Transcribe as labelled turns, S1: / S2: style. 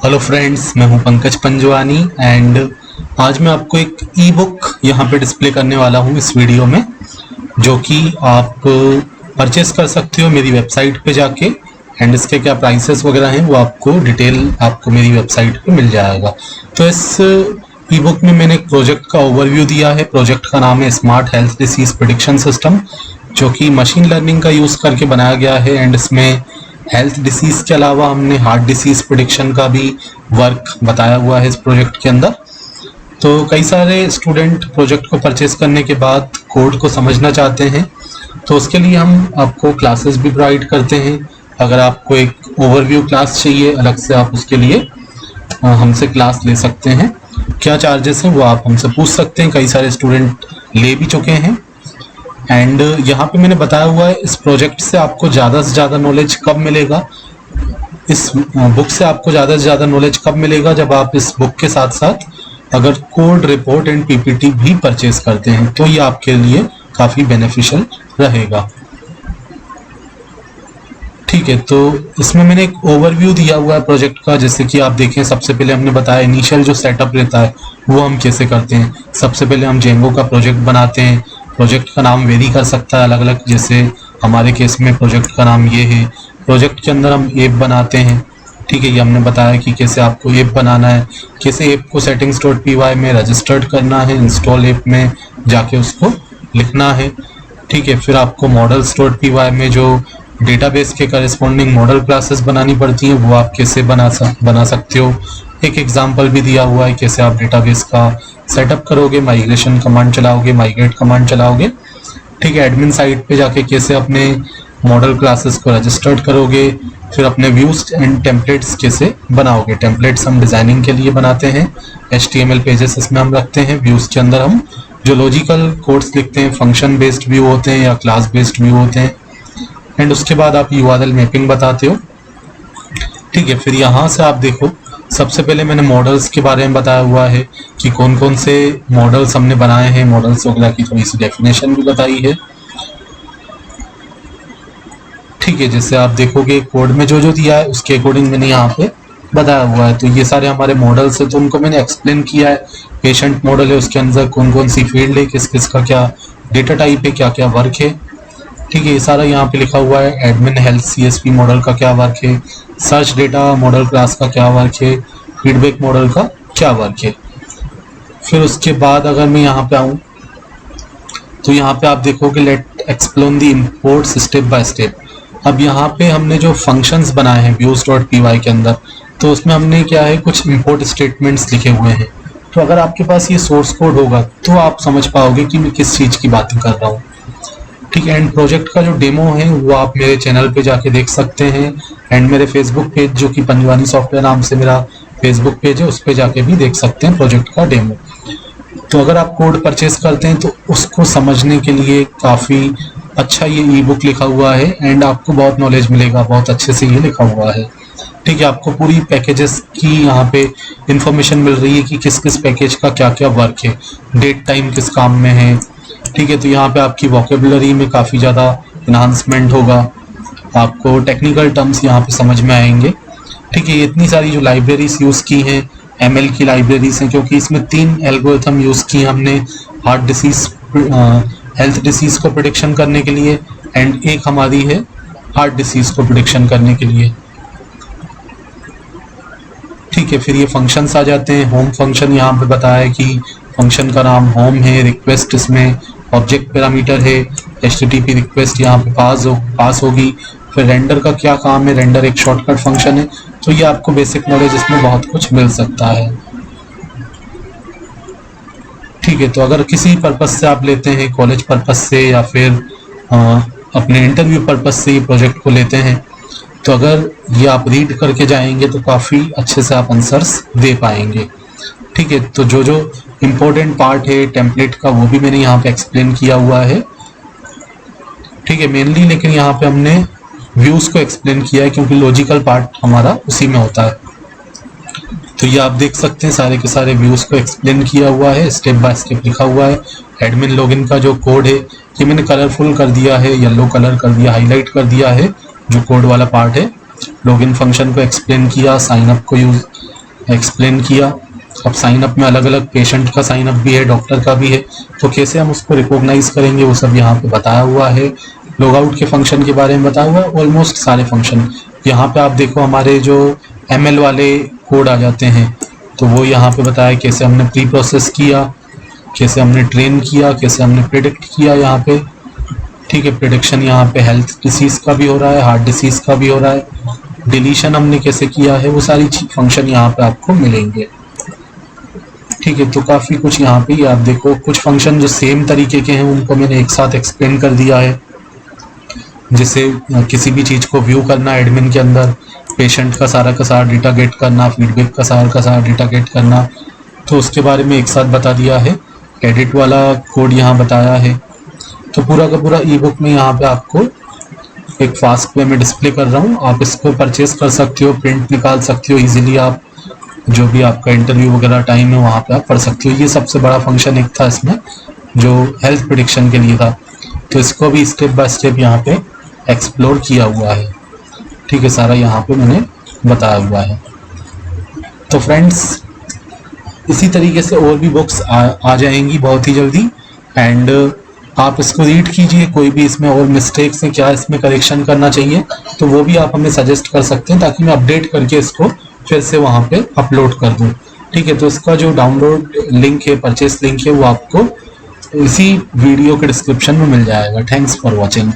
S1: Hello friends, मैं हूं Pankaj Panjwani and आज मैं आपको एक ई बुक यहाँ पे डिस्प्ले करने वाला हूँ इस वीडियो में, जो कि आप परचेस कर सकते हो मेरी वेबसाइट पे जाके। एंड इसके क्या प्राइसेस वगैरह हैं वो आपको डिटेल आपको मेरी वेबसाइट पे मिल जाएगा। तो इस ई बुक में मैंने एक प्रोजेक्ट का ओवरव्यू दिया है। प्रोजेक्ट का नाम है smart health disease prediction system, जो कि मशीन लर्निंग का यूज़ करके बनाया गया है। एंड इसमें हेल्थ डिसीज के अलावा हमने हार्ट डिसीज प्रेडिक्शन का भी वर्क बताया हुआ है इस प्रोजेक्ट के अंदर। तो कई सारे स्टूडेंट प्रोजेक्ट को परचेस करने के बाद कोड को समझना चाहते हैं, तो उसके लिए हम आपको क्लासेस भी प्रोवाइड करते हैं। अगर आपको एक ओवरव्यू क्लास चाहिए अलग से, आप उसके लिए हमसे क्लास ले सकते हैं। क्या चार्जेस हैं वो आप हमसे पूछ सकते हैं, कई सारे स्टूडेंट ले भी चुके हैं। एंड यहाँ पे मैंने बताया हुआ है इस प्रोजेक्ट से आपको ज़्यादा से ज़्यादा नॉलेज कब मिलेगा, इस बुक से आपको ज़्यादा से ज़्यादा नॉलेज कब मिलेगा, जब आप इस बुक के साथ साथ अगर कोड रिपोर्ट एंड पीपीटी भी परचेज करते हैं, तो ये आपके लिए काफ़ी बेनिफिशियल रहेगा। ठीक है, तो इसमें मैंने एक ओवरव्यू दिया हुआ है प्रोजेक्ट का। जैसे कि आप देखें, सबसे पहले हमने बताया इनिशियल जो सेटअप रहता है वो हम कैसे करते हैं। सबसे पहले हम जेंगो का प्रोजेक्ट बनाते हैं। प्रोजेक्ट का नाम वेरी कर सकता है अलग अलग, जैसे हमारे केस में प्रोजेक्ट का नाम ये है। प्रोजेक्ट के अंदर हम ऐप बनाते हैं। ठीक है, ये हमने बताया कि कैसे आपको ऐप बनाना है, कैसे ऐप को settings.py में रजिस्टर्ड करना है, इंस्टॉल ऐप में जाके उसको लिखना है। ठीक है, फिर आपको models.py में जो डेटाबेस के करस्पॉन्डिंग मॉडल क्लासेस बनानी पड़ती हैं वो आप कैसे बना सकते हो। एक एग्जांपल भी दिया हुआ है कैसे आप डेटाबेस का सेटअप करोगे, माइग्रेशन कमांड चलाओगे, माइग्रेट कमांड चलाओगे। ठीक है, एडमिन साइट पे जाके कैसे अपने मॉडल क्लासेस को रजिस्टर्ड करोगे, फिर अपने व्यूज एंड टेम्पलेट्स कैसे बनाओगे। टेम्पलेट्स हम डिजाइनिंग के लिए बनाते हैं, HTML पेजेस इसमें हम रखते हैं। व्यूज के अंदर हम जो लॉजिकल कोड्स लिखते हैं, फंक्शन बेस्ड व्यू होते हैं या क्लास बेस्ड व्यू होते हैं। एंड उसके बाद आप URL मैपिंग बताते हो। ठीक है, फिर यहाँ से आप देखो, सबसे पहले मैंने मॉडल्स के बारे में बताया हुआ है कि कौन कौन से मॉडल्स हमने बनाए हैं। मॉडल्स वगैरह की थोड़ी सी डेफिनेशन भी बताई है। ठीक है, जैसे आप देखोगे कोड में जो जो दिया है उसके अकॉर्डिंग मैंने यहाँ पे बताया हुआ है। तो ये सारे हमारे मॉडल्स है, तो उनको मैंने एक्सप्लेन किया है। पेशेंट मॉडल है, उसके अंदर कौन कौन सी फील्ड है, किस किस का क्या डेटा टाइप है, क्या क्या वर्क है। ठीक है, ये सारा यहाँ पे लिखा हुआ है। एडमिन हेल्थ CSP मॉडल का क्या वर्क है, सर्च डेटा मॉडल क्लास का क्या वर्क है, फीडबैक मॉडल का क्या वर्क है। फिर उसके बाद अगर मैं यहाँ पे आऊँ तो यहाँ पे आप देखोगे let explain the imports step by step. अब यहाँ पे हमने जो फंक्शंस बनाए हैं views.py के अंदर, तो उसमें हमने क्या है कुछ इंपोर्ट स्टेटमेंट्स लिखे हुए हैं। तो अगर आपके पास ये सोर्स कोड होगा तो आप समझ पाओगे कि मैं किस चीज़ की बात कर रहा हूँ। ठीक है, एंड प्रोजेक्ट का जो डेमो है वो आप मेरे चैनल पे जाके देख सकते हैं। एंड मेरे फेसबुक पेज, जो कि पंजवानी सॉफ्टवेयर नाम से मेरा फेसबुक पेज है, उस पे जाके भी देख सकते हैं प्रोजेक्ट का डेमो। तो अगर आप कोड परचेस करते हैं तो उसको समझने के लिए काफ़ी अच्छा ये ई बुक लिखा हुआ है। एंड आपको बहुत नॉलेज मिलेगा, बहुत अच्छे से ये लिखा हुआ है। ठीक है, आपको पूरी पैकेजेस की यहाँ पे इंफॉर्मेशन मिल रही है कि किस किस पैकेज का क्या क्या वर्क है, डेट टाइम किस काम में है। ठीक है, तो यहाँ पे आपकी वोकेबुलरी में काफ़ी ज़्यादा इन्हांसमेंट होगा, आपको टेक्निकल टर्म्स यहाँ पे समझ में आएंगे। ठीक है, इतनी सारी जो लाइब्रेरीज यूज़ की हैं ML की लाइब्रेरीज हैं, क्योंकि इसमें 3 एल्गोरिथम यूज़ की हमने हार्ट डिसीज हेल्थ डिसीज को प्रिडिक्शन करने के लिए, एंड एक हमारी है हार्ट डिसीज को प्रिडिक्शन करने के लिए। ठीक है, फिर ये फंक्शंस आ जाते हैं। होम फंक्शन यहाँ पे बताया है कि फंक्शन का नाम होम है, रिक्वेस्ट इसमें ऑब्जेक्ट पैरामीटर है, HTTP रिक्वेस्ट यहाँ पे पास होगी। फिर रेंडर का क्या काम है, रेंडर एक शॉर्टकट फंक्शन है। तो ये आपको बेसिक नॉलेज इसमें बहुत कुछ मिल सकता है। ठीक है, तो अगर किसी पर्पज से आप लेते हैं, कॉलेज पर्पज से या फिर अपने इंटरव्यू पर्पज से ये प्रोजेक्ट को लेते हैं, तो अगर ये आप रीड करके जाएंगे तो काफ़ी अच्छे से आप आंसर्स दे पाएंगे। ठीक है, तो जो जो इम्पोर्टेंट पार्ट है टेम्पलेट का वो भी मैंने यहाँ पे एक्सप्लेन किया हुआ है। ठीक है, मेनली लेकिन यहाँ पे हमने व्यूज़ को एक्सप्लेन किया है, क्योंकि लॉजिकल पार्ट हमारा उसी में होता है। तो ये आप देख सकते हैं सारे के सारे व्यूज़ को एक्सप्लेन किया हुआ है, स्टेप बाय स्टेप लिखा हुआ है। एडमिन लॉगिन का जो कोड है ये मैंने कलरफुल कर दिया है, येलो कलर कर दिया, हाईलाइट कर दिया है जो कोड वाला पार्ट है। लॉगिन फंक्शन को एक्सप्लेन किया, साइन अप को यूज एक्सप्लेन किया। अब साइन अप में अलग अलग पेशेंट का साइन अप भी है, डॉक्टर का भी है, तो कैसे हम उसको रिकॉग्नाइज करेंगे वो सब यहाँ पे बताया हुआ है। लॉग आउट के फंक्शन के बारे में बताया हुआ है, ऑलमोस्ट सारे फंक्शन। यहाँ पे आप देखो हमारे जो ML वाले कोड आ जाते हैं, तो वो यहाँ पे बताया कैसे हमने प्री प्रोसेस किया, कैसे हमने ट्रेन किया, कैसे हमने प्रिडिक्ट किया यहाँ पे। ठीक है, प्रिडिक्शन यहाँ पे हेल्थ डिसीज का भी हो रहा है, हार्ट डिसीज का भी हो रहा है, डिलीशन हमने कैसे किया है, वो सारी फंक्शन यहाँ पे आपको मिलेंगे। ठीक है, तो काफ़ी कुछ यहाँ पे आप देखो, कुछ फंक्शन जो सेम तरीके के हैं उनको मैंने एक साथ एक्सप्लेन कर दिया है। जैसे किसी भी चीज़ को व्यू करना एडमिन के अंदर, पेशेंट का सारा डेटा गेट करना, फीडबैक का सारा डेटा गेट करना, तो उसके बारे में एक साथ बता दिया है। एडिट वाला कोड यहाँ बताया है। तो पूरा का पूरा ई बुक में यहाँ पे आपको एक फास्ट वे में डिस्प्ले कर रहा हूँ। आप इसको परचेज कर सकते हो, प्रिंट निकाल सकते हो इजीली। आप जो भी आपका इंटरव्यू वगैरह टाइम है वहाँ पे आप पढ़ सकते हो। ये सबसे बड़ा फंक्शन एक था इसमें जो हेल्थ प्रेडिक्शन के लिए था, तो इसको भी स्टेप बाय स्टेप यहाँ पे एक्सप्लोर किया हुआ है। ठीक है, सारा यहाँ पे मैंने बताया हुआ है। तो फ्रेंड्स, इसी तरीके से और भी बुक्स आ जाएंगी बहुत ही जल्दी, एंड आप इसको रीड कीजिए। कोई भी इसमें और मिस्टेक्स हैं, क्या इसमें करेक्शन करना चाहिए, तो वो भी आप हमें सजेस्ट कर सकते हैं, ताकि मैं अपडेट करके इसको फिर से वहाँ पे अपलोड कर दूँ। ठीक है, तो इसका जो डाउनलोड लिंक है, परचेस लिंक है, वो आपको इसी वीडियो के डिस्क्रिप्शन में मिल जाएगा। Thanks for watching.